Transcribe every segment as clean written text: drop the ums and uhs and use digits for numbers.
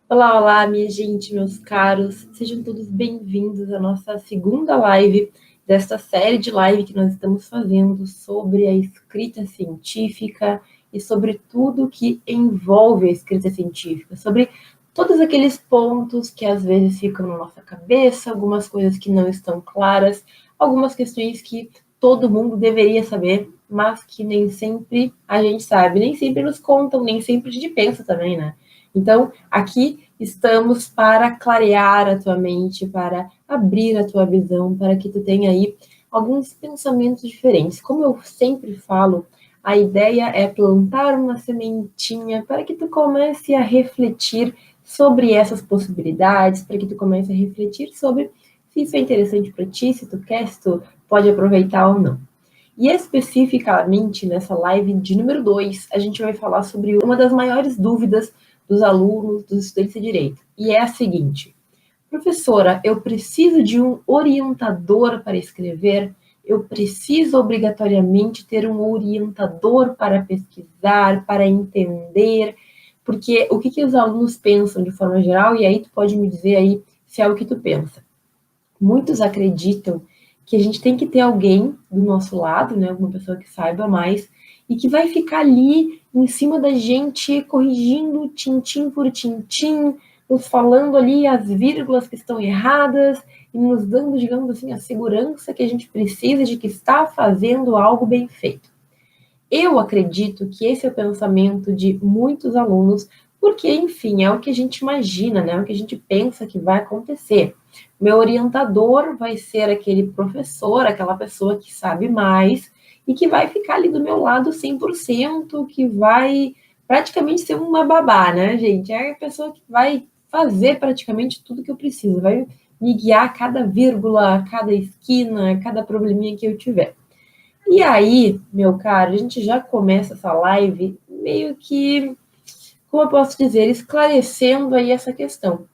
Olá, olá, minha gente, meus caros, sejam todos bem-vindos à nossa segunda live desta série de live que nós estamos fazendo sobre a escrita científica e sobre tudo que envolve a escrita científica, sobre todos aqueles pontos que às vezes ficam na nossa cabeça, algumas coisas que não estão claras, algumas questões que todo mundo deveria saber, mas que nem sempre a gente sabe, nem sempre nos contam, nem sempre a gente pensa também, né? Então, aqui estamos para clarear a tua mente, para abrir a tua visão, para que tu tenha aí alguns pensamentos diferentes. Como eu sempre falo, a ideia é plantar uma sementinha para que tu comece a refletir sobre essas possibilidades, para que tu comece a refletir sobre se isso é interessante para ti, se tu quer, se tu pode aproveitar ou não. E especificamente nessa live de número 2, a gente vai falar sobre uma das maiores dúvidas dos alunos, dos estudantes de direito. E é a seguinte: professora, eu preciso de um orientador para escrever? Eu preciso obrigatoriamente ter um orientador para pesquisar, para entender? Porque o que os alunos pensam de forma geral, e aí tu pode me dizer aí se é o que tu pensa. Muitos acreditam que a gente tem que ter alguém do nosso lado, né, alguma pessoa que saiba mais, e que vai ficar ali em cima da gente, corrigindo tintim por tintim, nos falando ali as vírgulas que estão erradas e nos dando, digamos assim, a segurança que a gente precisa de que está fazendo algo bem feito. Eu acredito que esse é o pensamento de muitos alunos, porque, enfim, é o que a gente imagina, né? É o que a gente pensa que vai acontecer. Meu orientador vai ser aquele professor, aquela pessoa que sabe mais e que vai ficar ali do meu lado 100%, que vai praticamente ser uma babá, né, gente? É a pessoa que vai fazer praticamente tudo que eu preciso, vai me guiar a cada vírgula, a cada esquina, a cada probleminha que eu tiver. E aí, meu caro, a gente já começa essa live meio que, como eu posso dizer, esclarecendo aí essa questão.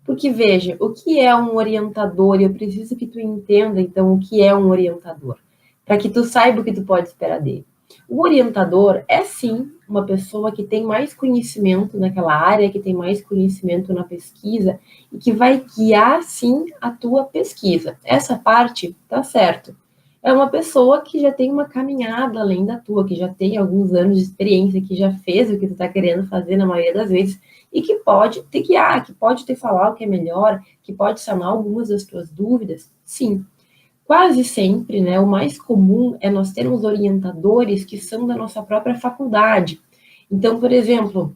Porque veja, o que é um orientador? Eu preciso que tu entenda, então, o que é um orientador, para que tu saiba o que tu pode esperar dele. O orientador é sim uma pessoa que tem mais conhecimento naquela área, que tem mais conhecimento na pesquisa e que vai guiar sim a tua pesquisa. Essa parte tá certo. É uma pessoa que já tem uma caminhada além da tua, que já tem alguns anos de experiência, que já fez o que tu está querendo fazer na maioria das vezes e que pode te guiar, que pode te falar o que é melhor, que pode sanar algumas das tuas dúvidas. Sim, quase sempre, né, o mais comum é nós termos orientadores que são da nossa própria faculdade. Então, por exemplo,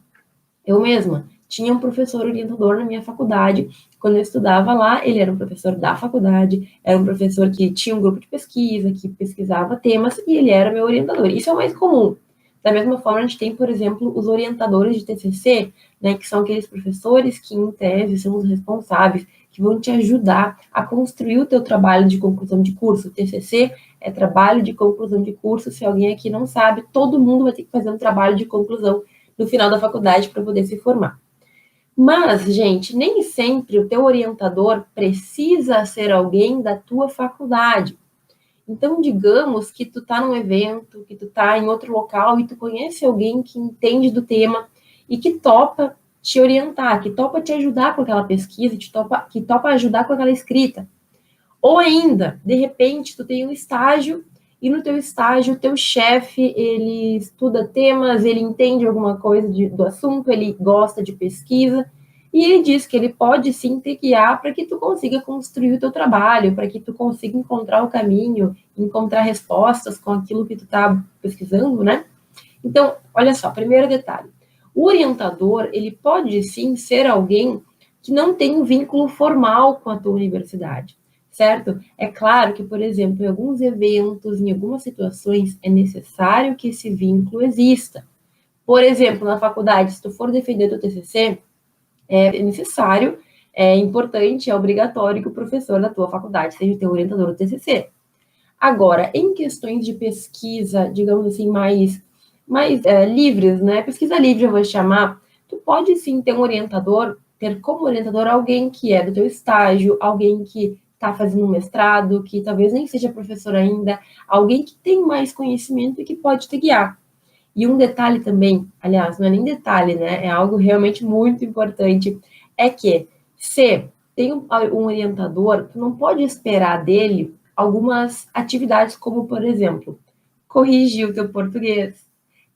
eu mesma tinha um professor orientador na minha faculdade. Quando eu estudava lá, ele era um professor da faculdade, era um professor que tinha um grupo de pesquisa, que pesquisava temas, e ele era meu orientador. Isso é o mais comum. Da mesma forma, a gente tem, por exemplo, os orientadores de TCC, né, que são aqueles professores que, em tese, são os responsáveis, que vão te ajudar a construir o teu trabalho de conclusão de curso. O TCC é trabalho de conclusão de curso. Se alguém aqui não sabe, todo mundo vai ter que fazer um trabalho de conclusão no final da faculdade para poder se formar. Mas, gente, nem sempre o teu orientador precisa ser alguém da tua faculdade. Então, digamos que tu tá num evento, que tu tá em outro local e tu conhece alguém que entende do tema e que topa te orientar, que topa te ajudar com aquela pesquisa, que topa ajudar com aquela escrita. Ou ainda, de repente, tu tem um estágio e no teu estágio, o teu chefe, ele estuda temas, ele entende alguma coisa do assunto, ele gosta de pesquisa, e ele diz que ele pode sim te guiar para que tu consiga construir o teu trabalho, para que tu consiga encontrar o caminho, encontrar respostas com aquilo que tu está pesquisando, né? Então, olha só, primeiro detalhe. O orientador, ele pode sim ser alguém que não tem um vínculo formal com a tua universidade, certo? É claro que, por exemplo, em alguns eventos, em algumas situações, é necessário que esse vínculo exista. Por exemplo, na faculdade, se tu for defender teu TCC, é necessário, é importante, é obrigatório que o professor da tua faculdade seja teu orientador do TCC. Agora, em questões de pesquisa, digamos assim, mais livres, né? Pesquisa livre, eu vou chamar. Tu pode sim ter um orientador, ter como orientador alguém que é do teu estágio, alguém que está fazendo um mestrado, que talvez nem seja professor ainda, alguém que tem mais conhecimento e que pode te guiar. E um detalhe também, aliás, não é nem detalhe, né? É algo realmente muito importante, é que se tem um orientador, tu não pode esperar dele algumas atividades como, por exemplo, corrigir o teu português.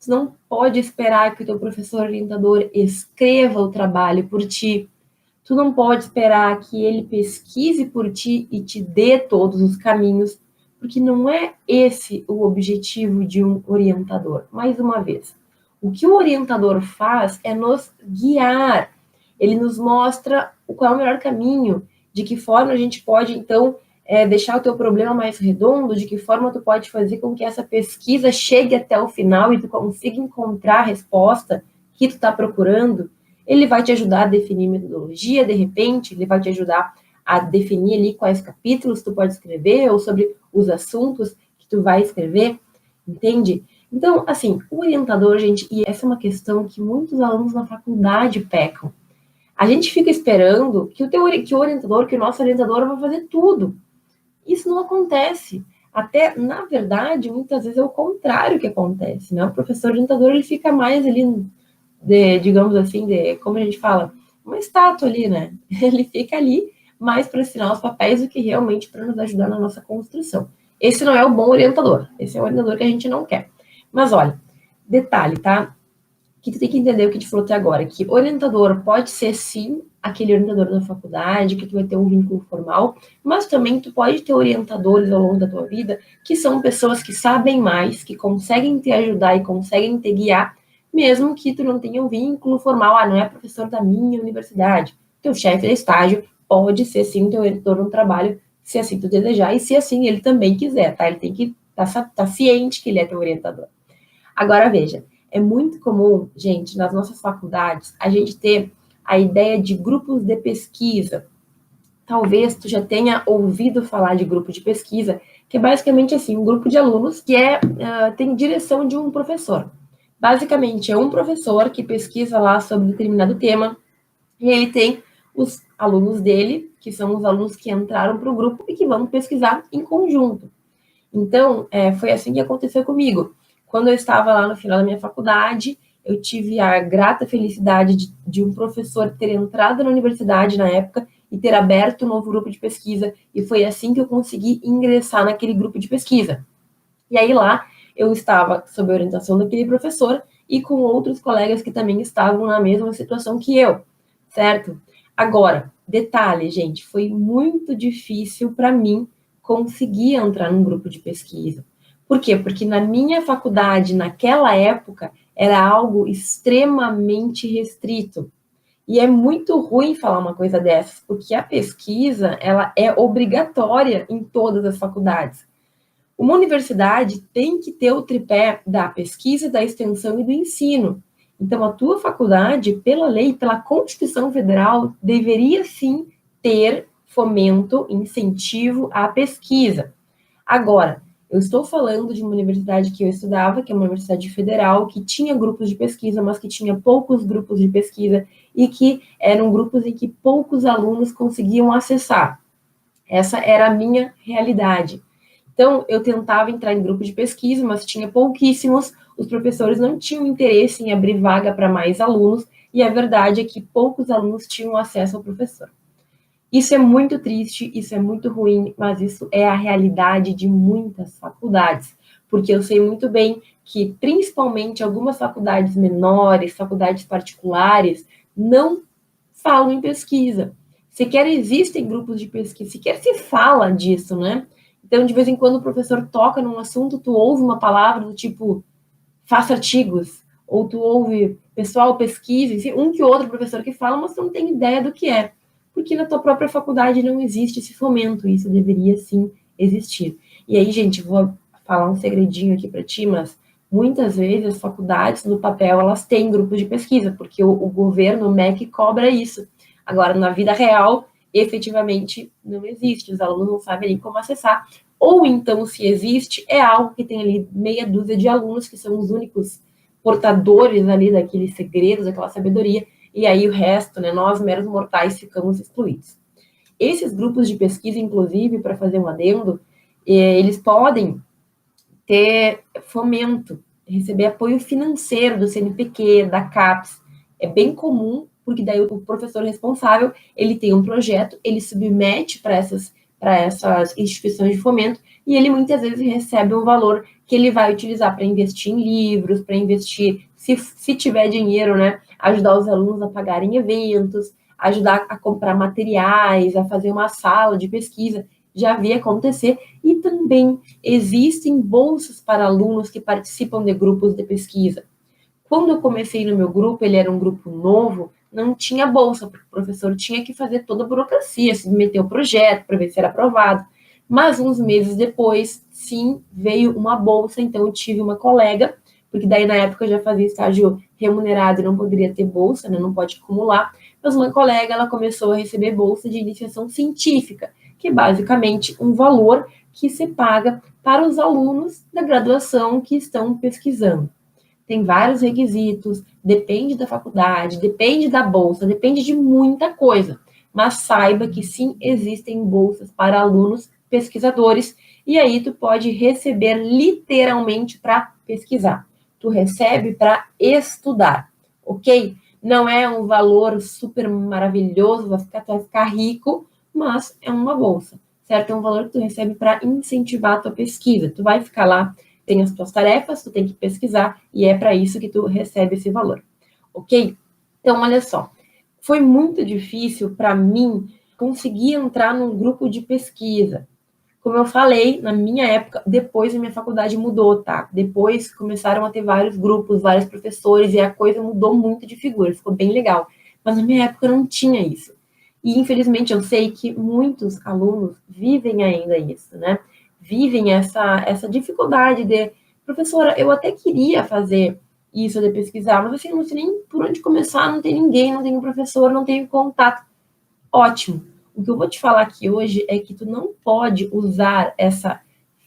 Tu não pode esperar que o teu professor orientador escreva o trabalho por ti. Tu não pode esperar que ele pesquise por ti e te dê todos os caminhos, porque não é esse o objetivo de um orientador. Mais uma vez, o que o orientador faz é nos guiar. Ele nos mostra qual é o melhor caminho, de que forma a gente pode, então, deixar o teu problema mais redondo, de que forma tu pode fazer com que essa pesquisa chegue até o final e tu consiga encontrar a resposta que tu está procurando. Ele vai te ajudar a definir metodologia, de repente, ele vai te ajudar a definir ali quais capítulos tu pode escrever ou sobre os assuntos que tu vai escrever, entende? Então, assim, o orientador, gente, e essa é uma questão que muitos alunos na faculdade pecam. A gente fica esperando que o nosso orientador vai fazer tudo. Isso não acontece. Até, na verdade, muitas vezes é o contrário que acontece, né? O professor orientador, ele fica mais ali, digamos assim, como a gente fala, uma estátua ali, né? Ele fica ali mais para assinar os papéis do que realmente para nos ajudar na nossa construção. Esse não é o bom orientador. Esse é o orientador que a gente não quer. Mas olha, detalhe, tá? Que tu tem que entender o que a gente falou até agora, que orientador pode ser, sim, aquele orientador da faculdade, que tu vai ter um vínculo formal, mas também tu pode ter orientadores ao longo da tua vida, que são pessoas que sabem mais, que conseguem te ajudar e conseguem te guiar, mesmo que tu não tenha um vínculo formal, não é professor da minha universidade. Teu chefe de estágio pode ser, sim, teu orientador no trabalho, se assim tu desejar, e se assim ele também quiser, tá? Ele tem que tá ciente que ele é teu orientador. Agora, veja, é muito comum, gente, nas nossas faculdades, a gente ter a ideia de grupos de pesquisa. Talvez tu já tenha ouvido falar de grupo de pesquisa, que é basicamente assim, um grupo de alunos que tem direção de um professor. Basicamente, é um professor que pesquisa lá sobre determinado tema, e ele tem os alunos dele, que são os alunos que entraram para o grupo e que vão pesquisar em conjunto. Então, foi assim que aconteceu comigo. Quando eu estava lá no final da minha faculdade, eu tive a grata felicidade de um professor ter entrado na universidade na época e ter aberto um novo grupo de pesquisa, e foi assim que eu consegui ingressar naquele grupo de pesquisa. E aí lá eu estava sob a orientação daquele professor e com outros colegas que também estavam na mesma situação que eu, certo? Agora, detalhe, gente, foi muito difícil para mim conseguir entrar num grupo de pesquisa. Por quê? Porque na minha faculdade, naquela época, era algo extremamente restrito. E é muito ruim falar uma coisa dessas, porque a pesquisa, ela é obrigatória em todas as faculdades. Uma universidade tem que ter o tripé da pesquisa, da extensão e do ensino. Então, a tua faculdade, pela lei, pela Constituição Federal, deveria sim ter fomento, incentivo à pesquisa. Agora, eu estou falando de uma universidade que eu estudava, que é uma universidade federal, que tinha grupos de pesquisa, mas que tinha poucos grupos de pesquisa e que eram grupos em que poucos alunos conseguiam acessar. Essa era a minha realidade. Então, eu tentava entrar em grupo de pesquisa, mas tinha pouquíssimos, os professores não tinham interesse em abrir vaga para mais alunos, e a verdade é que poucos alunos tinham acesso ao professor. Isso é muito triste, isso é muito ruim, mas isso é a realidade de muitas faculdades, porque eu sei muito bem que, principalmente, algumas faculdades menores, faculdades particulares, não falam em pesquisa. Sequer existem grupos de pesquisa, sequer se fala disso, né? Então, de vez em quando, o professor toca num assunto, tu ouve uma palavra do tipo, faça artigos, ou tu ouve, pessoal, pesquise, um que outro professor que fala, mas tu não tem ideia do que é. Porque na tua própria faculdade não existe esse fomento, isso deveria sim existir. E aí, gente, vou falar um segredinho aqui para ti, mas muitas vezes as faculdades, no papel, elas têm grupos de pesquisa, porque o governo, o MEC, cobra isso. Agora, na vida real, efetivamente não existe, os alunos não sabem nem como acessar, ou então, se existe, é algo que tem ali meia dúzia de alunos que são os únicos portadores ali daqueles segredos, daquela sabedoria, e aí o resto, né, nós meros mortais ficamos excluídos. Esses grupos de pesquisa, inclusive, para fazer um adendo, eles podem ter fomento, receber apoio financeiro do CNPq, da CAPES. É bem comum, porque daí o professor responsável, ele tem um projeto, ele submete para essas instituições de fomento, e ele muitas vezes recebe um valor que ele vai utilizar para investir em livros, para investir, se tiver dinheiro, né, ajudar os alunos a pagarem eventos, ajudar a comprar materiais, a fazer uma sala de pesquisa. Já vi acontecer. E também existem bolsas para alunos que participam de grupos de pesquisa. Quando eu comecei no meu grupo, ele era um grupo novo, não tinha bolsa, porque o professor tinha que fazer toda a burocracia, submeter o projeto para ver se era aprovado. Mas uns meses depois, sim, veio uma bolsa, então eu tive uma colega, porque daí na época eu já fazia estágio remunerado e não poderia ter bolsa, né, não pode acumular, mas uma colega, ela começou a receber bolsa de iniciação científica, que é basicamente um valor que se paga para os alunos da graduação que estão pesquisando. Tem vários requisitos, depende da faculdade, depende da bolsa, depende de muita coisa. Mas saiba que sim, existem bolsas para alunos pesquisadores, e aí tu pode receber literalmente para pesquisar. Tu recebe para estudar, ok? Não é um valor super maravilhoso, tu vai ficar rico, mas é uma bolsa, certo? É um valor que tu recebe para incentivar a tua pesquisa. Tu vai ficar lá, tem as tuas tarefas, tu tem que pesquisar, e é para isso que tu recebe esse valor, ok? Então, olha só, foi muito difícil para mim conseguir entrar num grupo de pesquisa. Como eu falei, na minha época, depois a minha faculdade mudou, tá? Depois começaram a ter vários grupos, vários professores, e a coisa mudou muito de figura, ficou bem legal. Mas na minha época não tinha isso. E, infelizmente, eu sei que muitos alunos vivem ainda isso, né? Vivem essa dificuldade de, professora, eu até queria fazer isso de pesquisar, mas assim, não sei nem por onde começar, não tem ninguém, não tenho professor, não tenho contato. Ótimo. O que eu vou te falar aqui hoje é que tu não pode usar essa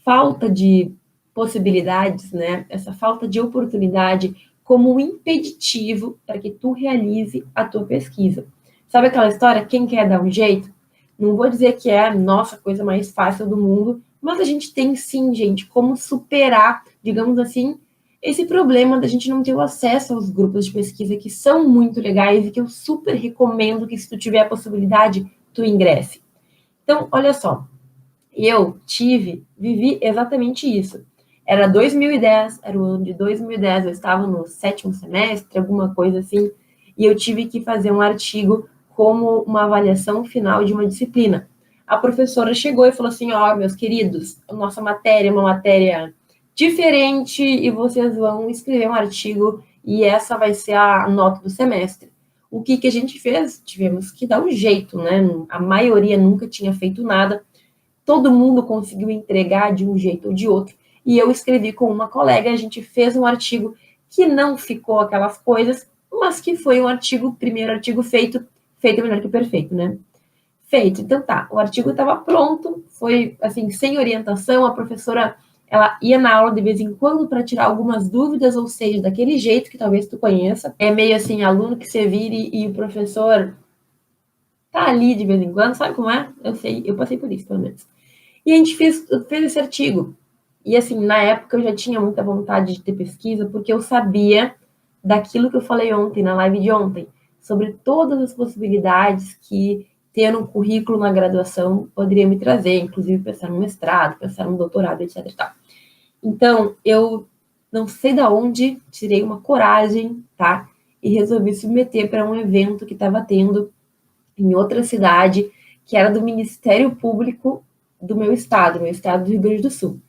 falta de possibilidades, né? Essa falta de oportunidade como um impeditivo para que tu realize a tua pesquisa. Sabe aquela história, quem quer dar um jeito? Não vou dizer que é a nossa coisa mais fácil do mundo, mas a gente tem sim, gente, como superar, digamos assim, esse problema da gente não ter o acesso aos grupos de pesquisa que são muito legais e que eu super recomendo que, se tu tiver a possibilidade, tu ingresse. Então, olha só, vivi exatamente isso. Era 2010, era o ano de 2010, eu estava no 7º semestre, alguma coisa assim, e eu tive que fazer um artigo como uma avaliação final de uma disciplina. A professora chegou e falou assim, ó, meus queridos, a nossa matéria é uma matéria diferente e vocês vão escrever um artigo e essa vai ser a nota do semestre. O que a gente fez? Tivemos que dar um jeito, né? A maioria nunca tinha feito nada, todo mundo conseguiu entregar de um jeito ou de outro, e eu escrevi com uma colega, a gente fez um artigo que não ficou aquelas coisas, mas que foi um artigo, primeiro artigo feito é melhor que perfeito, né? Feito. Então tá, o artigo estava pronto, foi assim, sem orientação, a professora, ela ia na aula de vez em quando para tirar algumas dúvidas, ou seja, daquele jeito que talvez tu conheça, é meio assim, aluno que você vire e o professor tá ali de vez em quando, sabe como é? Eu sei, eu passei por isso, pelo menos. E a gente fez esse artigo. E assim, na época eu já tinha muita vontade de ter pesquisa, porque eu sabia daquilo que eu falei ontem, na live de ontem, sobre todas as possibilidades que ter um currículo na graduação poderia me trazer, inclusive pensar no mestrado, pensar no doutorado, etc. E tal. Então, eu não sei de onde tirei uma coragem, tá? E resolvi submeter para um evento que estava tendo em outra cidade, que era do Ministério Público do meu estado do Rio Grande do Sul.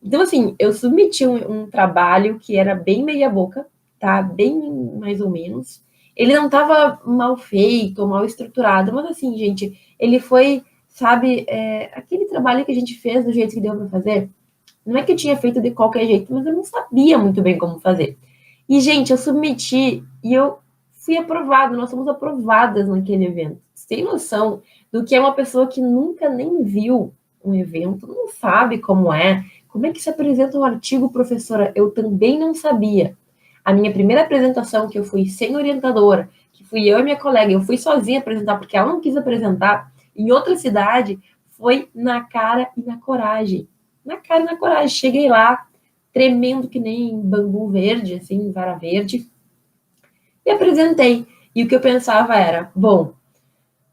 Então, assim, eu submeti um trabalho que era bem meia boca, tá? Bem mais ou menos. Ele não estava mal feito ou mal estruturado, mas assim, gente, ele foi, sabe, aquele trabalho que a gente fez do jeito que deu para fazer. Não é que eu tinha feito de qualquer jeito, mas eu não sabia muito bem como fazer. E, gente, eu submeti e eu fui aprovada, nós fomos aprovadas naquele evento. Você tem noção do que é uma pessoa que nunca nem viu um evento, não sabe como é que se apresenta um artigo, professora? Eu também não sabia. A minha primeira apresentação, que eu fui sem orientadora, que fui eu e minha colega, eu fui sozinha apresentar, porque ela não quis apresentar, em outra cidade, foi na cara e na coragem. Na cara e na coragem. Cheguei lá, tremendo que nem bambu verde, assim, vara verde, e apresentei. E o que eu pensava era, bom,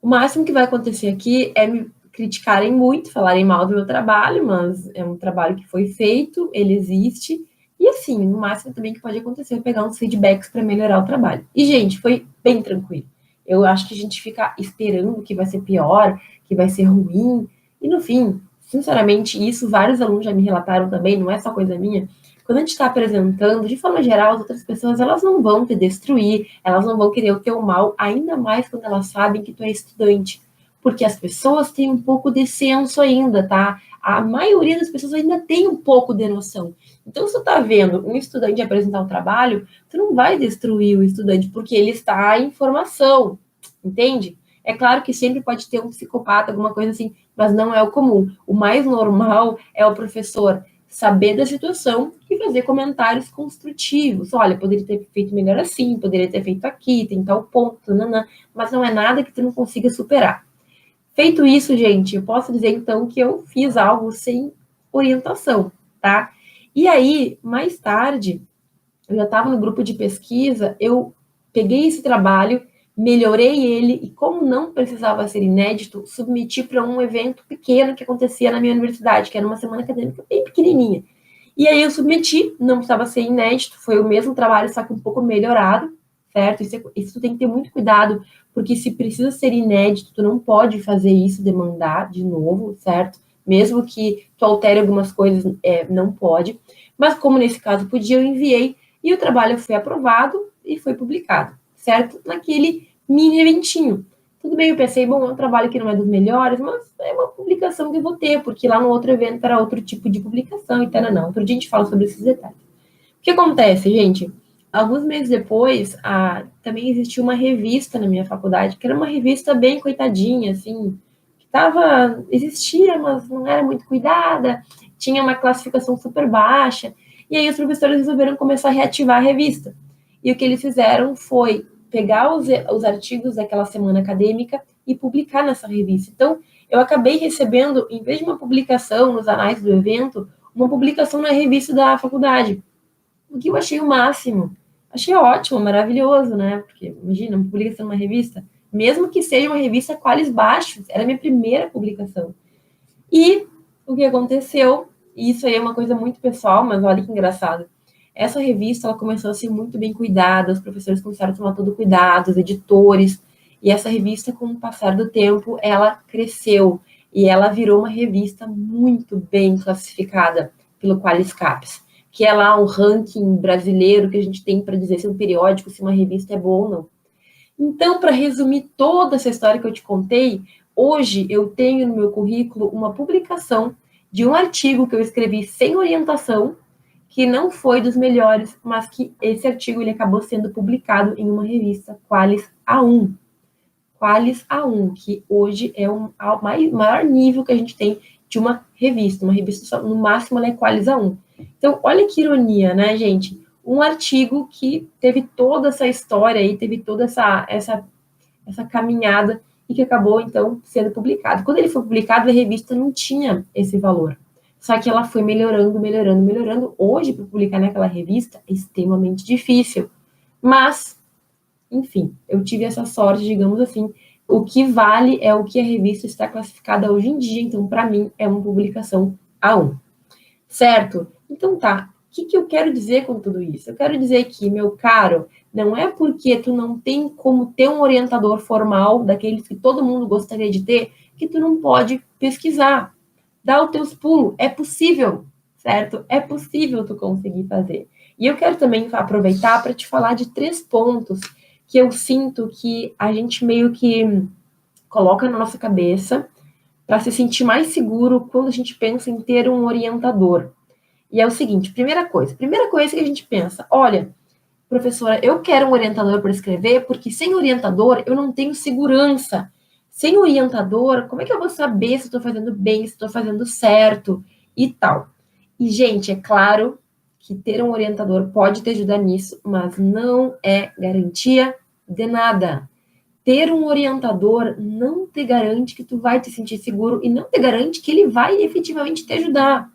o máximo que vai acontecer aqui é me criticarem muito, falarem mal do meu trabalho, mas é um trabalho que foi feito, ele existe. E assim, no máximo também que pode acontecer é pegar uns feedbacks para melhorar o trabalho. E, gente, foi bem tranquilo. Eu acho que a gente fica esperando que vai ser pior, que vai ser ruim. E no fim, sinceramente, isso vários alunos já me relataram também, não é só coisa minha. Quando a gente está apresentando, de forma geral, as outras pessoas, elas não vão te destruir, elas não vão querer o teu mal, ainda mais quando elas sabem que tu é estudante. Porque as pessoas têm um pouco de senso ainda, tá? A maioria das pessoas ainda tem um pouco de noção. Então, se tu tá vendo um estudante apresentar um trabalho, tu não vai destruir o estudante, porque ele está em formação, entende? É claro que sempre pode ter um psicopata, alguma coisa assim, mas não é o comum. O mais normal é o professor saber da situação e fazer comentários construtivos. Olha, poderia ter feito melhor assim, poderia ter feito aqui, tem tal ponto, nanã, mas não é nada que tu não consiga superar. Feito isso, gente, eu posso dizer então que eu fiz algo sem orientação, tá? E aí, mais tarde, eu já estava no grupo de pesquisa, eu peguei esse trabalho, melhorei ele e, como não precisava ser inédito, submeti para um evento pequeno que acontecia na minha universidade, que era uma semana acadêmica bem pequenininha. E aí eu submeti, não precisava ser inédito, foi o mesmo trabalho, só que um pouco melhorado, certo? Isso tem que ter muito cuidado, porque se precisa ser inédito, tu não pode fazer isso, demandar de novo, certo? Mesmo que tu altere algumas coisas, não pode. Mas como nesse caso podia, eu enviei e o trabalho foi aprovado e foi publicado, certo? Naquele mini eventinho. Tudo bem, eu pensei, bom, é um trabalho que não é dos melhores, mas é uma publicação que eu vou ter, porque lá no outro evento era outro tipo de publicação e tal, não. Outro dia a gente fala sobre esses detalhes. O que acontece, gente? Alguns meses depois, também existia uma revista na minha faculdade, que era uma revista bem coitadinha, assim, que existia, mas não era muito cuidada, tinha uma classificação super baixa, e aí os professores resolveram começar a reativar a revista. E o que eles fizeram foi pegar os artigos daquela semana acadêmica e publicar nessa revista. Então, eu acabei recebendo, em vez de uma publicação nos anais do evento, uma publicação na revista da faculdade, o que eu achei o máximo. Achei ótimo, maravilhoso, né? Porque, imagina, uma publicação numa revista, mesmo que seja uma revista qualis baixos, era a minha primeira publicação. E o que aconteceu, e isso aí é uma coisa muito pessoal, mas olha que engraçado, essa revista ela começou a ser muito bem cuidada, os professores começaram a tomar todo cuidado, os editores, e essa revista, com o passar do tempo, ela cresceu, e ela virou uma revista muito bem classificada pelo Qualiscaps, que é lá um ranking brasileiro que a gente tem para dizer se um periódico, se uma revista é boa ou não. Então, para resumir toda essa história que eu te contei, hoje eu tenho no meu currículo uma publicação de um artigo que eu escrevi sem orientação, que não foi dos melhores, mas que esse artigo ele acabou sendo publicado em uma revista Qualis A1. Qualis A1, que hoje é o maior nível que a gente tem de uma revista. Uma revista, só, no máximo, ela é Qualis A1. Então, olha que ironia, né, gente? Um artigo que teve toda essa história aí, teve toda essa caminhada e que acabou, então, sendo publicado. Quando ele foi publicado, a revista não tinha esse valor. Só que ela foi melhorando, melhorando, melhorando. Hoje, para publicar naquela revista, é extremamente difícil. Mas, enfim, eu tive essa sorte, digamos assim. O que vale é o que a revista está classificada hoje em dia. Então, para mim, é uma publicação A1. Certo? Então tá. O que eu quero dizer com tudo isso? Eu quero dizer que, meu caro, não é porque tu não tem como ter um orientador formal, daqueles que todo mundo gostaria de ter, que tu não pode pesquisar. Dá os teus pulos. É possível, certo? É possível tu conseguir fazer. E eu quero também aproveitar para te falar de 3 pontos que eu sinto que a gente meio que coloca na nossa cabeça para se sentir mais seguro quando a gente pensa em ter um orientador. E é o seguinte, primeira coisa que a gente pensa, olha, professora, eu quero um orientador para escrever, porque sem orientador eu não tenho segurança. Sem orientador, como é que eu vou saber se estou fazendo bem, se estou fazendo certo e tal? E, gente, é claro que ter um orientador pode te ajudar nisso, mas não é garantia de nada. Ter um orientador não te garante que tu vai te sentir seguro e não te garante que ele vai efetivamente te ajudar.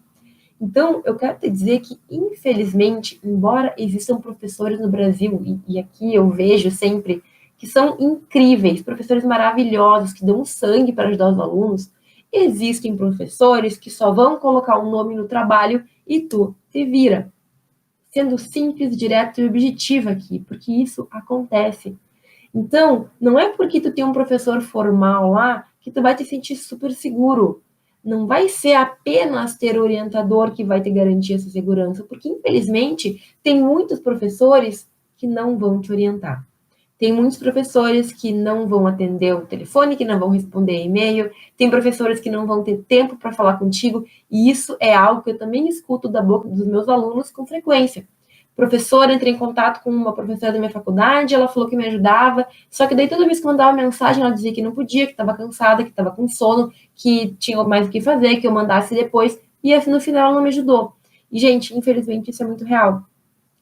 Então, eu quero te dizer que, infelizmente, embora existam professores no Brasil, e aqui eu vejo sempre que são incríveis, professores maravilhosos, que dão sangue para ajudar os alunos, existem professores que só vão colocar um nome no trabalho e tu te vira. Sendo simples, direto e objetivo aqui, porque isso acontece. Então, não é porque tu tem um professor formal lá que tu vai te sentir super seguro. Não vai ser apenas ter orientador que vai te garantir essa segurança, porque, infelizmente, tem muitos professores que não vão te orientar. Tem muitos professores que não vão atender o telefone, que não vão responder e-mail, tem professores que não vão ter tempo para falar contigo, e isso é algo que eu também escuto da boca dos meus alunos com frequência. Professora, entrei em contato com uma professora da minha faculdade, ela falou que me ajudava, só que daí toda vez que eu mandava mensagem, ela dizia que não podia, que estava cansada, que estava com sono, que tinha mais o que fazer, que eu mandasse depois, e assim, no final ela não me ajudou. E, gente, infelizmente isso é muito real.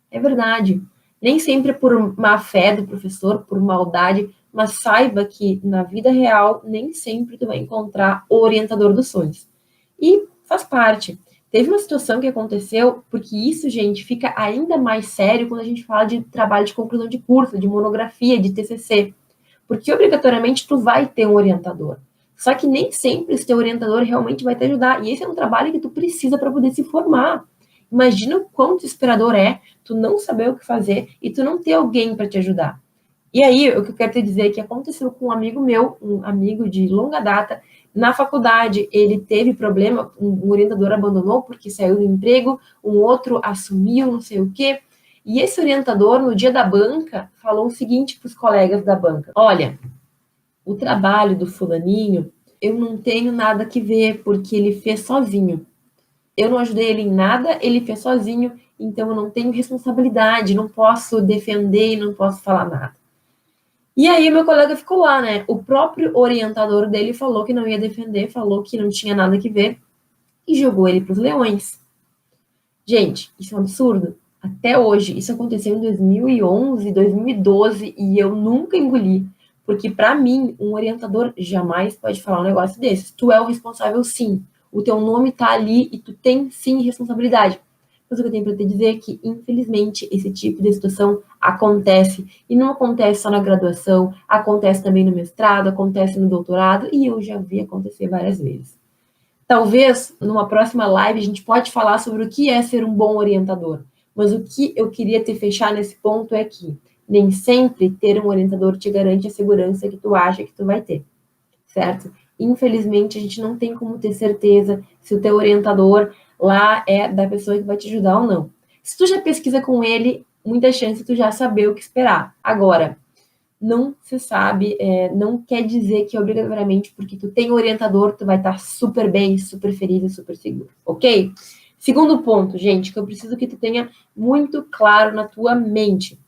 É verdade. Nem sempre é por má fé do professor, por maldade, mas saiba que na vida real nem sempre tu vai encontrar o orientador dos sonhos. E faz parte. Teve uma situação que aconteceu, porque isso, gente, fica ainda mais sério quando a gente fala de trabalho de conclusão de curso, de monografia, de TCC. Porque obrigatoriamente tu vai ter um orientador. Só que nem sempre esse teu orientador realmente vai te ajudar. E esse é um trabalho que tu precisa para poder se formar. Imagina o quão desesperador é tu não saber o que fazer e tu não ter alguém para te ajudar. E aí, o que eu quero te dizer é que aconteceu com um amigo meu, um amigo de longa data, na faculdade ele teve problema, um orientador abandonou porque saiu do emprego, um outro assumiu, não sei o quê. E esse orientador, no dia da banca, falou o seguinte para os colegas da banca: olha, o trabalho do fulaninho, eu não tenho nada que ver, porque ele fez sozinho. Eu não ajudei ele em nada, ele fez sozinho, então eu não tenho responsabilidade, não posso defender e não posso falar nada. E aí meu colega ficou lá, né? O próprio orientador dele falou que não ia defender, falou que não tinha nada que ver e jogou ele para os leões. Gente, isso é um absurdo. Até hoje, isso aconteceu em 2011, 2012 e eu nunca engoli. Porque para mim, um orientador jamais pode falar um negócio desses. Tu é o responsável, sim. O teu nome tá ali e tu tem, sim, responsabilidade. Mas o que eu tenho para te dizer é que, infelizmente, esse tipo de situação acontece. E não acontece só na graduação, acontece também no mestrado, acontece no doutorado, e eu já vi acontecer várias vezes. Talvez, numa próxima live, a gente pode falar sobre o que é ser um bom orientador. Mas o que eu queria te fechar nesse ponto é que nem sempre ter um orientador te garante a segurança que tu acha que tu vai ter, certo? Infelizmente, a gente não tem como ter certeza se o teu orientador lá é da pessoa que vai te ajudar ou não. Se tu já pesquisa com ele, muita chance de tu já saber o que esperar. Agora, não se sabe, não quer dizer que obrigatoriamente porque tu tem um orientador, tu vai estar super bem, super feliz e super seguro, ok? Segundo ponto, gente, que eu preciso que tu tenha muito claro na tua mente.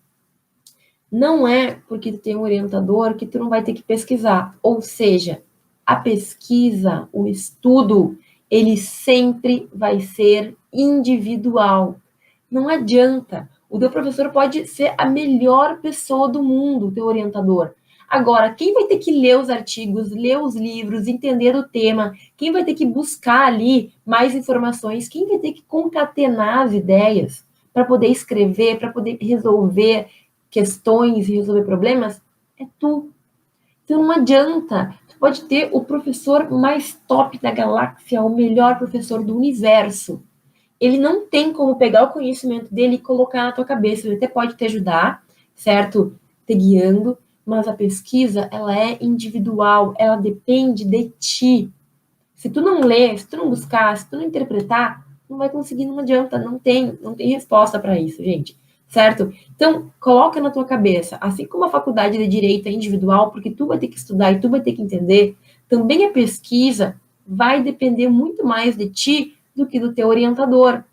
Não é porque tu tem um orientador que tu não vai ter que pesquisar. Ou seja, a pesquisa, o estudo, ele sempre vai ser individual. Não adianta. O teu professor pode ser a melhor pessoa do mundo, o teu orientador. Agora, quem vai ter que ler os artigos, ler os livros, entender o tema, quem vai ter que buscar ali mais informações, quem vai ter que concatenar as ideias para poder escrever, para poder resolver questões e resolver problemas, é tu. Então não adianta. Tu pode ter o professor mais top da galáxia, o melhor professor do universo. Ele não tem como pegar o conhecimento dele e colocar na tua cabeça. Ele até pode te ajudar, certo? Te guiando, mas a pesquisa, ela é individual, ela depende de ti. Se tu não ler, se tu não buscar, se tu não interpretar, não vai conseguir, não adianta, não tem resposta para isso, gente, certo? Então, coloca na tua cabeça, assim como a faculdade de direito é individual, porque tu vai ter que estudar e tu vai ter que entender, também a pesquisa vai depender muito mais de ti do que do teu orientador.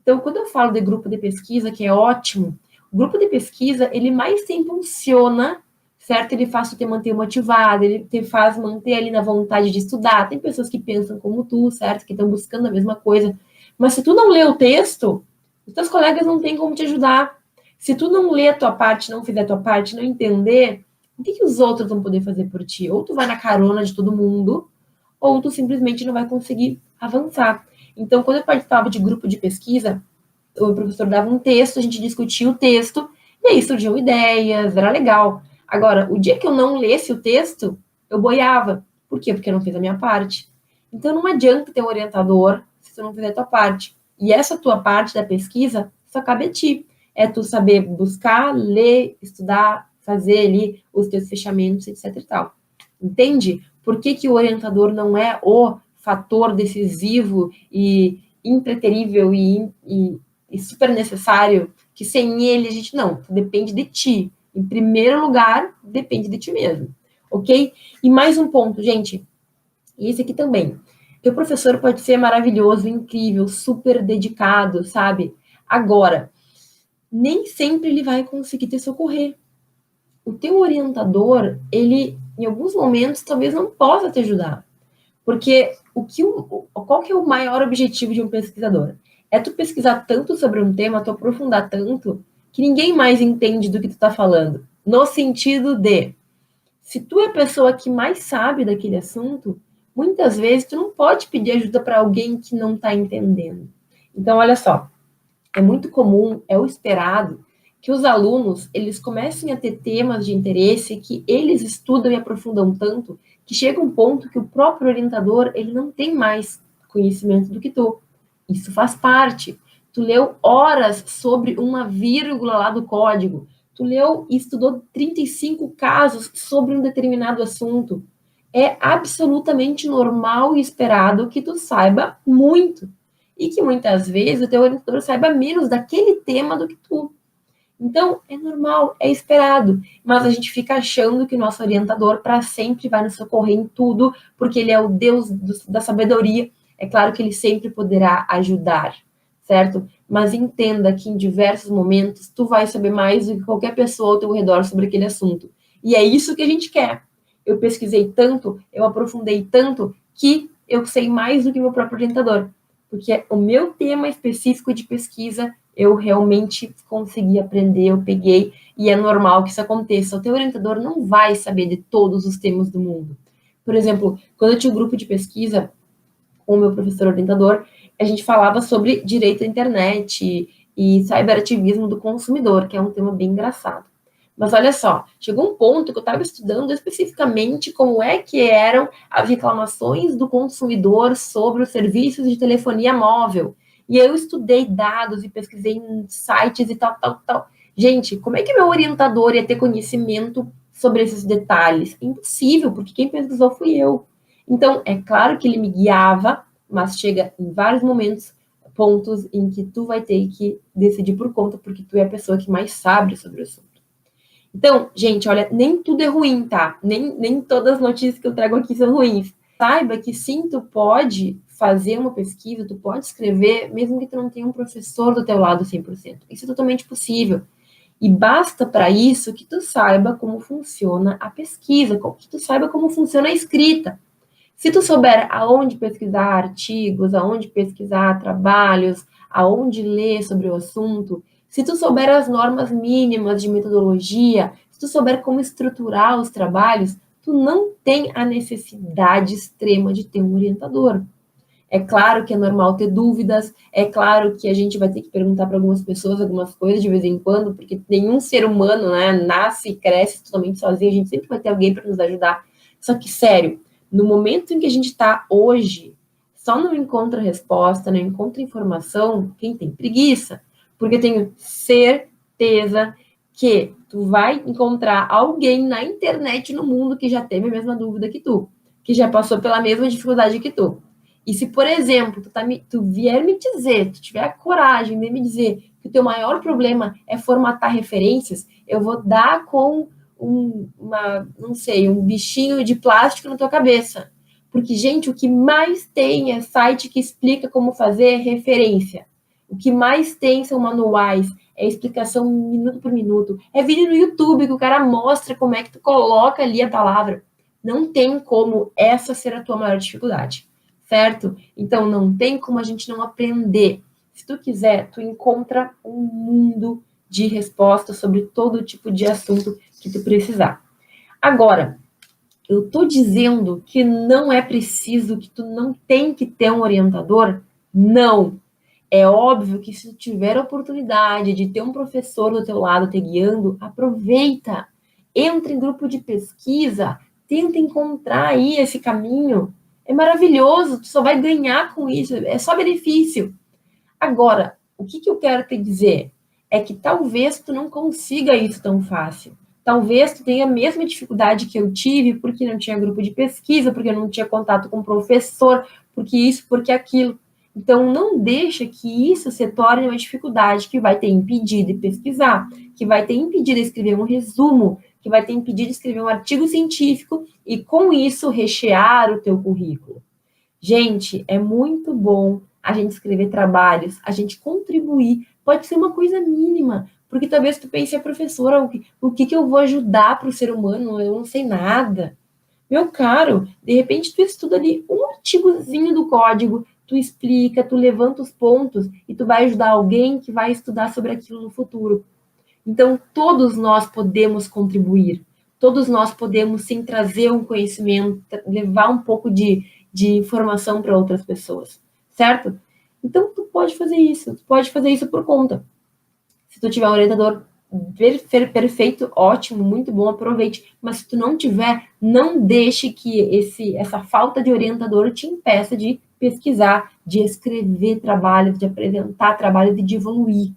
Então, quando eu falo de grupo de pesquisa, que é ótimo, o grupo de pesquisa, ele mais se impulsiona, certo? Ele faz tu te manter motivado, ele te faz manter ali na vontade de estudar. Tem pessoas que pensam como tu, certo? Que estão buscando a mesma coisa. Mas se tu não lê o texto, os teus colegas não têm como te ajudar. Se tu não lê a tua parte, não fizer a tua parte, não entender, o que os outros vão poder fazer por ti? Ou tu vai na carona de todo mundo, ou tu simplesmente não vai conseguir avançar. Então, quando eu participava de grupo de pesquisa, o professor dava um texto, a gente discutia o texto, e aí surgiam ideias, era legal. Agora, o dia que eu não lesse o texto, eu boiava. Por quê? Porque eu não fiz a minha parte. Então, não adianta ter um orientador se tu não fizer a tua parte. E essa tua parte da pesquisa só cabe a ti. É tu saber buscar, ler, estudar, fazer ali os teus fechamentos, etc e tal. Entende? Por que que o orientador não é o fator decisivo e impreterível e super necessário, que sem ele a gente não, depende de ti. Em primeiro lugar, depende de ti mesmo, ok? E mais um ponto, gente, e esse aqui também. Teu professor pode ser maravilhoso, incrível, super dedicado, sabe? Agora, nem sempre ele vai conseguir te socorrer. O teu orientador, ele, em alguns momentos, talvez não possa te ajudar. Porque qual que é o maior objetivo de um pesquisador? É tu pesquisar tanto sobre um tema, tu aprofundar tanto, que ninguém mais entende do que tu está falando. No sentido de, se tu é a pessoa que mais sabe daquele assunto, muitas vezes tu não pode pedir ajuda para alguém que não está entendendo. Então, olha só, é muito comum, é o esperado, que os alunos eles comecem a ter temas de interesse que eles estudam e aprofundam tanto que chega um ponto que o próprio orientador ele não tem mais conhecimento do que tu. Isso faz parte. Tu leu horas sobre uma vírgula lá do código. Tu leu e estudou 35 casos sobre um determinado assunto. É absolutamente normal e esperado que tu saiba muito e que muitas vezes o teu orientador saiba menos daquele tema do que tu. Então, é normal, é esperado, mas a gente fica achando que o nosso orientador para sempre vai nos socorrer em tudo, porque ele é o Deus da sabedoria. É claro que ele sempre poderá ajudar, certo? Mas entenda que em diversos momentos tu vai saber mais do que qualquer pessoa ao teu redor sobre aquele assunto. E é isso que a gente quer. Eu pesquisei tanto, eu aprofundei tanto, que eu sei mais do que meu próprio orientador. Porque o meu tema específico de pesquisa eu realmente consegui aprender, eu peguei, e é normal que isso aconteça. O teu orientador não vai saber de todos os temas do mundo. Por exemplo, quando eu tinha um grupo de pesquisa com o meu professor orientador, a gente falava sobre direito à internet e cyberativismo do consumidor, que é um tema bem engraçado. Mas olha só, chegou um ponto que eu estava estudando especificamente como é que eram as reclamações do consumidor sobre os serviços de telefonia móvel. E eu estudei dados e pesquisei em sites e tal, tal, tal. Gente, como é que meu orientador ia ter conhecimento sobre esses detalhes? Impossível, porque quem pesquisou fui eu. Então, é claro que ele me guiava, mas chega em vários momentos, pontos em que tu vai ter que decidir por conta, porque tu é a pessoa que mais sabe sobre o assunto. Então, gente, olha, nem tudo é ruim, tá? Nem todas as notícias que eu trago aqui são ruins. Saiba que sim, tu pode fazer uma pesquisa, tu pode escrever, mesmo que tu não tenha um professor do teu lado 100%. Isso é totalmente possível. E basta para isso que tu saiba como funciona a pesquisa, que tu saiba como funciona a escrita. Se tu souber aonde pesquisar artigos, aonde pesquisar trabalhos, aonde ler sobre o assunto, se tu souber as normas mínimas de metodologia, se tu souber como estruturar os trabalhos, tu não tem a necessidade extrema de ter um orientador. É claro que é normal ter dúvidas, é claro que a gente vai ter que perguntar para algumas pessoas algumas coisas de vez em quando, porque nenhum ser humano, né, nasce e cresce totalmente sozinho, a gente sempre vai ter alguém para nos ajudar. Só que, sério, no momento em que a gente está hoje, só não encontra resposta, não encontra informação, quem tem preguiça. Porque eu tenho certeza que tu vai encontrar alguém na internet no mundo que já teve a mesma dúvida que tu, que já passou pela mesma dificuldade que tu. E se, por exemplo, tu vier me dizer, tu tiver a coragem de me dizer que o teu maior problema é formatar referências, eu vou dar com não sei, um bichinho de plástico na tua cabeça. Porque, gente, o que mais tem é site que explica como fazer referência. O que mais tem são manuais, é explicação minuto por minuto. É vídeo no YouTube que o cara mostra como é que tu coloca ali a palavra. Não tem como essa ser a tua maior dificuldade, certo? Então, não tem como a gente não aprender. Se tu quiser, tu encontra um mundo de respostas sobre todo tipo de assunto que tu precisar. Agora, eu tô dizendo que não é preciso, que tu não tem que ter um orientador? Não. É óbvio que se tu tiver a oportunidade de ter um professor do teu lado te guiando, aproveita. Entra em grupo de pesquisa, tenta encontrar aí esse caminho. É maravilhoso, tu só vai ganhar com isso, é só benefício. Agora, o que eu quero te dizer é que talvez tu não consiga isso tão fácil. Talvez tu tenha a mesma dificuldade que eu tive, porque não tinha grupo de pesquisa, porque eu não tinha contato com o professor, porque isso, porque aquilo. Então, não deixa que isso se torne uma dificuldade que vai ter impedido de pesquisar, que vai ter impedido de escrever um resumo, que vai ter impedido de escrever um artigo científico e, com isso, rechear o teu currículo. Gente, é muito bom a gente escrever trabalhos, a gente contribuir. Pode ser uma coisa mínima, porque talvez tu pense, professora, o que eu vou ajudar para o ser humano? Eu não sei nada. Meu caro, de repente tu estuda ali um artigozinho do código, tu explica, tu levanta os pontos e tu vai ajudar alguém que vai estudar sobre aquilo no futuro. Então, todos nós podemos contribuir, todos nós podemos sim trazer um conhecimento, levar um pouco de informação para outras pessoas, certo? Então, tu pode fazer isso, tu pode fazer isso por conta. Se tu tiver um orientador perfeito, ótimo, muito bom, aproveite. Mas se tu não tiver, não deixe que essa falta de orientador te impeça de pesquisar, de escrever trabalho, de apresentar trabalho, de evoluir.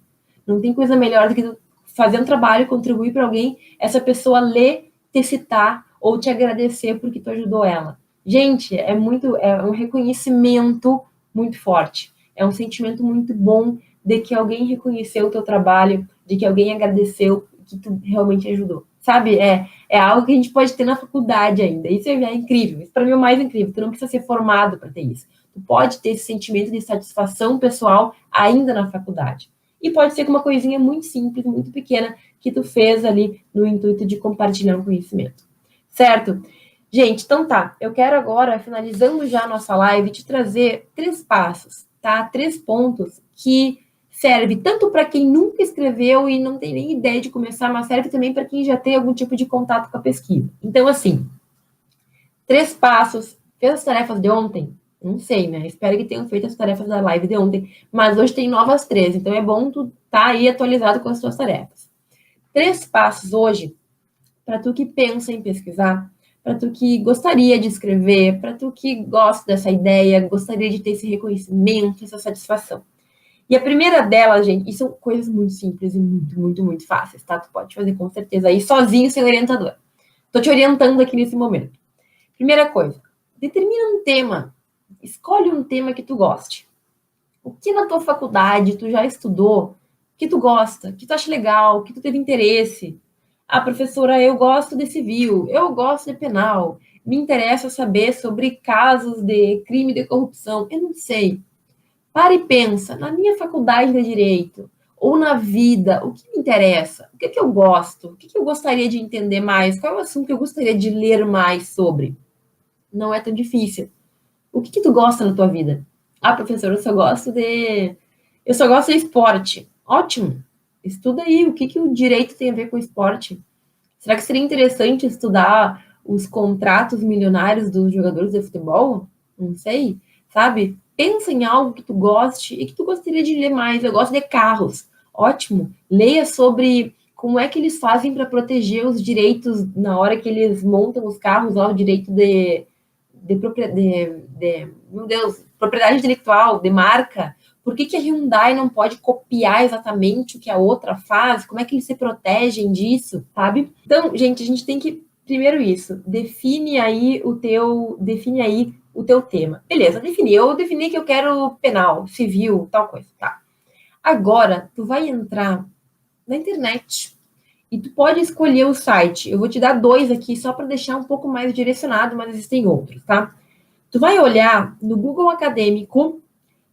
Não tem coisa melhor do que tu fazer um trabalho, contribuir para alguém, essa pessoa ler, te citar ou te agradecer porque tu ajudou ela. Gente, é um reconhecimento muito forte. É um sentimento muito bom de que alguém reconheceu o teu trabalho, de que alguém agradeceu, que tu realmente ajudou. Sabe? É algo que a gente pode ter na faculdade ainda. Isso é incrível. Isso para mim é o mais incrível. Tu não precisa ser formado para ter isso. Tu pode ter esse sentimento de satisfação pessoal ainda na faculdade. E pode ser com uma coisinha muito simples, muito pequena, que tu fez ali no intuito de compartilhar um conhecimento. Certo? Gente, então tá. Eu quero agora, finalizando já a nossa live, te trazer 3 passos, tá? 3 pontos que serve tanto para quem nunca escreveu e não tem nem ideia de começar, mas serve também para quem já tem algum tipo de contato com a pesquisa. Então, assim, 3 passos. Fez as tarefas de ontem? Não sei, né? Espero que tenham feito as tarefas da live de ontem, mas hoje tem novas 3, então é bom tu tá aí atualizado com as tuas tarefas. 3 passos hoje para tu que pensa em pesquisar, para tu que gostaria de escrever, para tu que gosta dessa ideia, gostaria de ter esse reconhecimento, essa satisfação. E a primeira delas, gente, e são coisas muito simples e muito, muito, muito fáceis, tá? Tu pode fazer com certeza aí sozinho, sem orientador. Tô te orientando aqui nesse momento. Primeira coisa, determina um tema. Escolhe um tema que tu goste. O que na tua faculdade tu já estudou, que tu gosta, que tu acha legal, que tu teve interesse. Ah, professora, eu gosto de civil, eu gosto de penal, me interessa saber sobre casos de crime de corrupção. Eu não sei. Para e pensa, na minha faculdade de Direito, ou na vida, o que me interessa? O que eu gosto? O que eu gostaria de entender mais? Qual é o assunto que eu gostaria de ler mais sobre? Não é tão difícil. O que tu gosta na tua vida? Ah, professor, eu só gosto de esporte. Ótimo. Estuda aí o que o direito tem a ver com esporte. Será que seria interessante estudar os contratos milionários dos jogadores de futebol? Não sei, sabe? Pensa em algo que tu goste e que tu gostaria de ler mais. Eu gosto de carros. Ótimo. Leia sobre como é que eles fazem para proteger os direitos na hora que eles montam os carros, lá, o direito meu Deus, propriedade intelectual, de marca. Por que a Hyundai não pode copiar exatamente o que a outra faz? Como é que eles se protegem disso, sabe? Então, gente, a gente tem que, primeiro isso, define aí o teu tema. Beleza, eu defini que eu quero penal, civil, tal coisa, tá. Agora, tu vai entrar na internet e tu pode escolher o site. Eu vou te dar 2 aqui só para deixar um pouco mais direcionado, mas existem outros, tá? Tu vai olhar no Google Acadêmico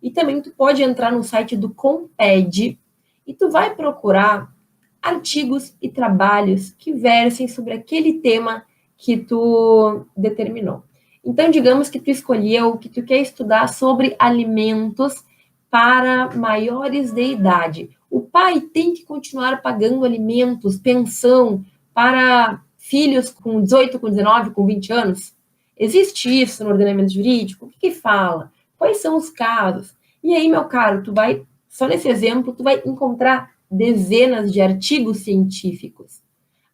e também tu pode entrar no site do Comped e tu vai procurar artigos e trabalhos que versem sobre aquele tema que tu determinou. Então, digamos que tu escolheu que tu quer estudar sobre alimentos para maiores de idade. O pai tem que continuar pagando alimentos, pensão para filhos com 18, com 19, com 20 anos? Existe isso no ordenamento jurídico? O que fala? Quais são os casos? E aí, meu caro, só nesse exemplo, tu vai encontrar dezenas de artigos científicos.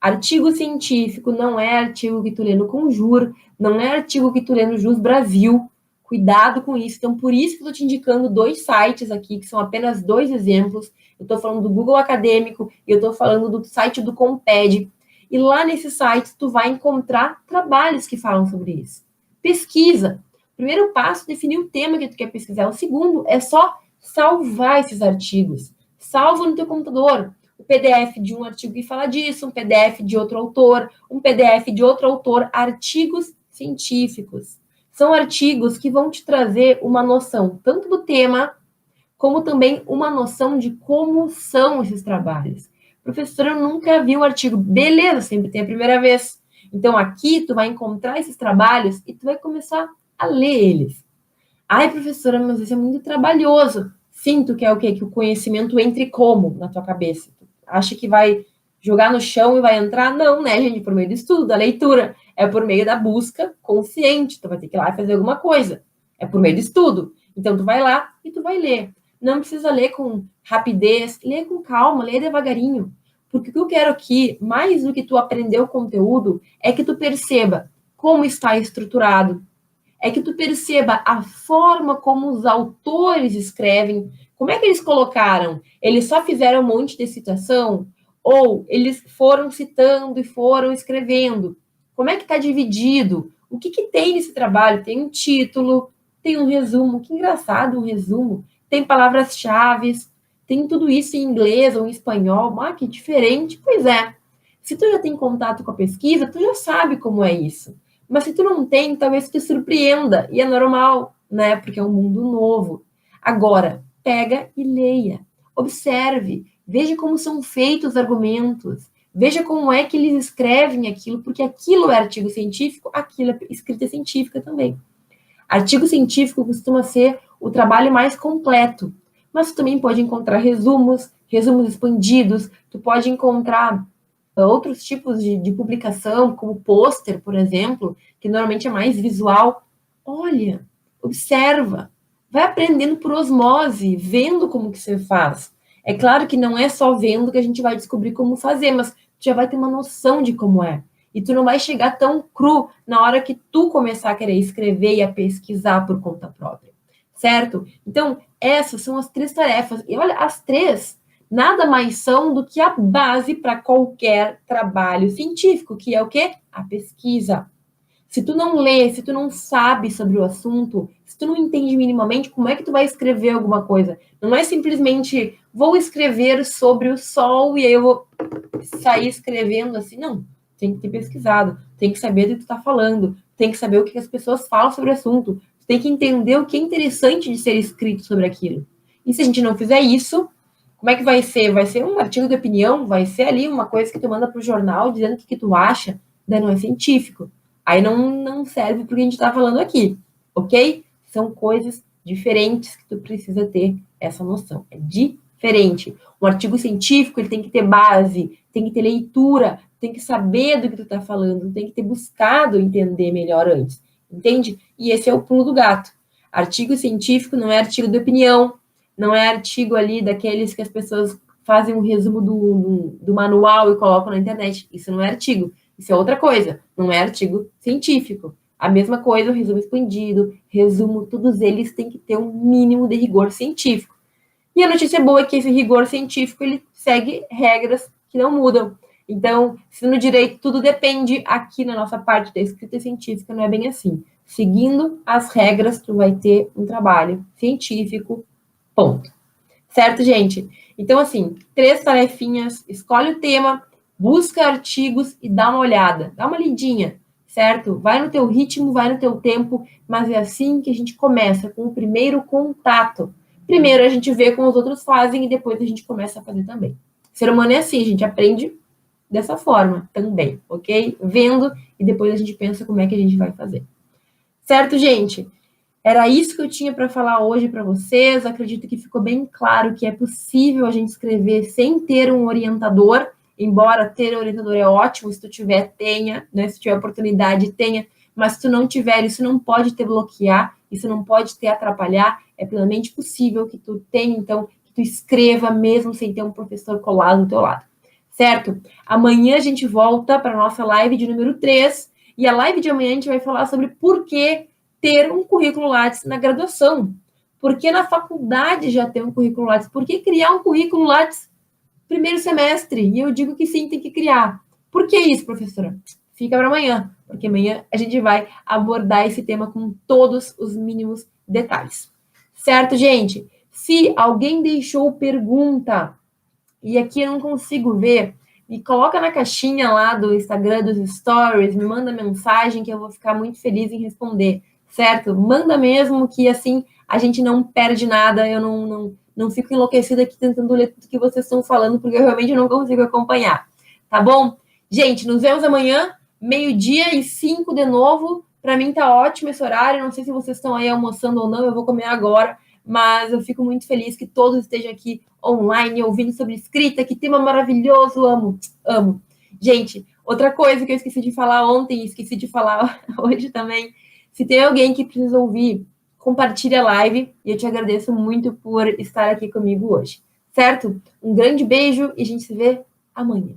Artigo científico não é artigo que tu lê no Conjur, não é artigo que tu lê no Jus Brasil. Cuidado com isso. Então, por isso que eu estou te indicando 2 sites aqui, que são apenas 2 exemplos. Eu estou falando do Google Acadêmico e eu estou falando do site do Comped. E lá nesse site, tu vai encontrar trabalhos que falam sobre isso. Pesquisa. O primeiro passo é definir o tema que tu quer pesquisar. O segundo é só salvar esses artigos. Salva no teu computador o PDF de um artigo que fala disso, um PDF de outro autor, um PDF de outro autor, artigos científicos. São artigos que vão te trazer uma noção tanto do tema, como também uma noção de como são esses trabalhos. Professora, eu nunca vi um artigo. Beleza, sempre tem a primeira vez. Então, aqui tu vai encontrar esses trabalhos e tu vai começar a ler eles. Ai, professora, mas isso é muito trabalhoso. Sim, tu quer o quê? Que o conhecimento entre como na tua cabeça? Tu acha que vai jogar no chão e vai entrar? Não, né, gente? Por meio do estudo, da leitura. É por meio da busca consciente. Tu vai ter que ir lá e fazer alguma coisa. É por meio do estudo. Então, tu vai lá e tu vai ler. Não precisa ler com rapidez. Lê com calma, lê devagarinho. Porque o que eu quero aqui, mais do que tu aprender o conteúdo, é que tu perceba como está estruturado, é que tu perceba a forma como os autores escrevem. Como é que eles colocaram? Eles só fizeram um monte de citação? Ou eles foram citando e foram escrevendo? Como é que está dividido? O que tem nesse trabalho? Tem um título, tem um resumo. Que engraçado um resumo. Tem palavras-chave, tem tudo isso em inglês ou em espanhol. Ah, que diferente. Pois é. Se tu já tem contato com a pesquisa, tu já sabe como é isso. Mas se tu não tem, talvez te surpreenda. E é normal, né? Porque é um mundo novo. Agora, pega e leia. Observe. Veja como são feitos os argumentos. Veja como é que eles escrevem aquilo, porque aquilo é artigo científico, aquilo é escrita científica também. Artigo científico costuma ser o trabalho mais completo, mas tu também pode encontrar resumos, resumos expandidos, tu pode encontrar outros tipos de publicação, como pôster, por exemplo, que normalmente é mais visual. Olha, observa, vai aprendendo por osmose, vendo como que você faz. É claro que não é só vendo que a gente vai descobrir como fazer, mas tu já vai ter uma noção de como é. E tu não vai chegar tão cru na hora que tu começar a querer escrever e a pesquisar por conta própria, certo? Então, essas são as 3 tarefas. E olha, as 3 nada mais são do que a base para qualquer trabalho científico, que é o quê? A pesquisa. Se tu não lê, se tu não sabe sobre o assunto, se tu não entende minimamente, como é que tu vai escrever alguma coisa? Não é simplesmente, vou escrever sobre o sol e aí eu vou sair escrevendo assim, não. Tem que ter pesquisado, tem que saber do que tu tá falando, tem que saber o que as pessoas falam sobre o assunto, tem que entender o que é interessante de ser escrito sobre aquilo. E se a gente não fizer isso, como é que vai ser? Vai ser um artigo de opinião? Vai ser ali uma coisa que tu manda pro jornal dizendo o que tu acha? Daí não é científico. Aí não serve para o que a gente está falando aqui, ok? São coisas diferentes que tu precisa ter essa noção. É diferente. Um artigo científico, ele tem que ter base, tem que ter leitura, tem que saber do que tu está falando, tem que ter buscado entender melhor antes, entende? E esse é o pulo do gato. Artigo científico não é artigo de opinião, não é artigo ali daqueles que as pessoas fazem um resumo do manual e colocam na internet. Isso não é artigo. Isso é outra coisa, não é artigo científico. A mesma coisa, o resumo expandido, resumo, todos eles têm que ter um mínimo de rigor científico. E a notícia boa é que esse rigor científico, ele segue regras que não mudam. Então, se no direito tudo depende, aqui na nossa parte da escrita científica não é bem assim. Seguindo as regras, tu vai ter um trabalho científico, ponto. Certo, gente? Então, assim, 3 tarefinhas, escolhe o tema, busca artigos e dá uma olhada, dá uma lidinha, certo? Vai no teu ritmo, vai no teu tempo, mas é assim que a gente começa, com o primeiro contato. Primeiro a gente vê como os outros fazem e depois a gente começa a fazer também. O ser humano é assim, a gente aprende dessa forma também, ok? Vendo e depois a gente pensa como é que a gente vai fazer. Certo, gente? Era isso que eu tinha para falar hoje para vocês. Acredito que ficou bem claro que é possível a gente escrever sem ter um orientador, embora ter orientador é ótimo, se tu tiver, tenha, né? Se tiver oportunidade, tenha, mas se tu não tiver, isso não pode te bloquear, isso não pode te atrapalhar, é plenamente possível que tu tenha, então, que tu escreva mesmo sem ter um professor colado do teu lado. certo? Amanhã a gente volta para a nossa live de número 3, e a live de amanhã a gente vai falar sobre por que ter um currículo Lattes na graduação. Por que na faculdade já ter um currículo Lattes? Por que criar um currículo Lattes primeiro semestre? E eu digo que sim, tem que criar. Por que isso, professora? Fica para amanhã, porque amanhã a gente vai abordar esse tema com todos os mínimos detalhes. Certo, gente? Se alguém deixou pergunta e aqui eu não consigo ver, me coloca na caixinha lá do Instagram, dos stories, me manda mensagem que eu vou ficar muito feliz em responder, certo? Manda mesmo que assim a gente não perde nada, eu não fico enlouquecida aqui tentando ler tudo que vocês estão falando, porque eu realmente não consigo acompanhar, tá bom? Gente, nos vemos amanhã, 12:05 de novo. Para mim tá ótimo esse horário, não sei se vocês estão aí almoçando ou não, eu vou comer agora, mas eu fico muito feliz que todos estejam aqui online, ouvindo sobre escrita, que tema maravilhoso, amo, amo. Gente, outra coisa que eu esqueci de falar ontem, esqueci de falar hoje também, se tem alguém que precisa ouvir, compartilhe a live, e eu te agradeço muito por estar aqui comigo hoje, certo? Um grande beijo e a gente se vê amanhã.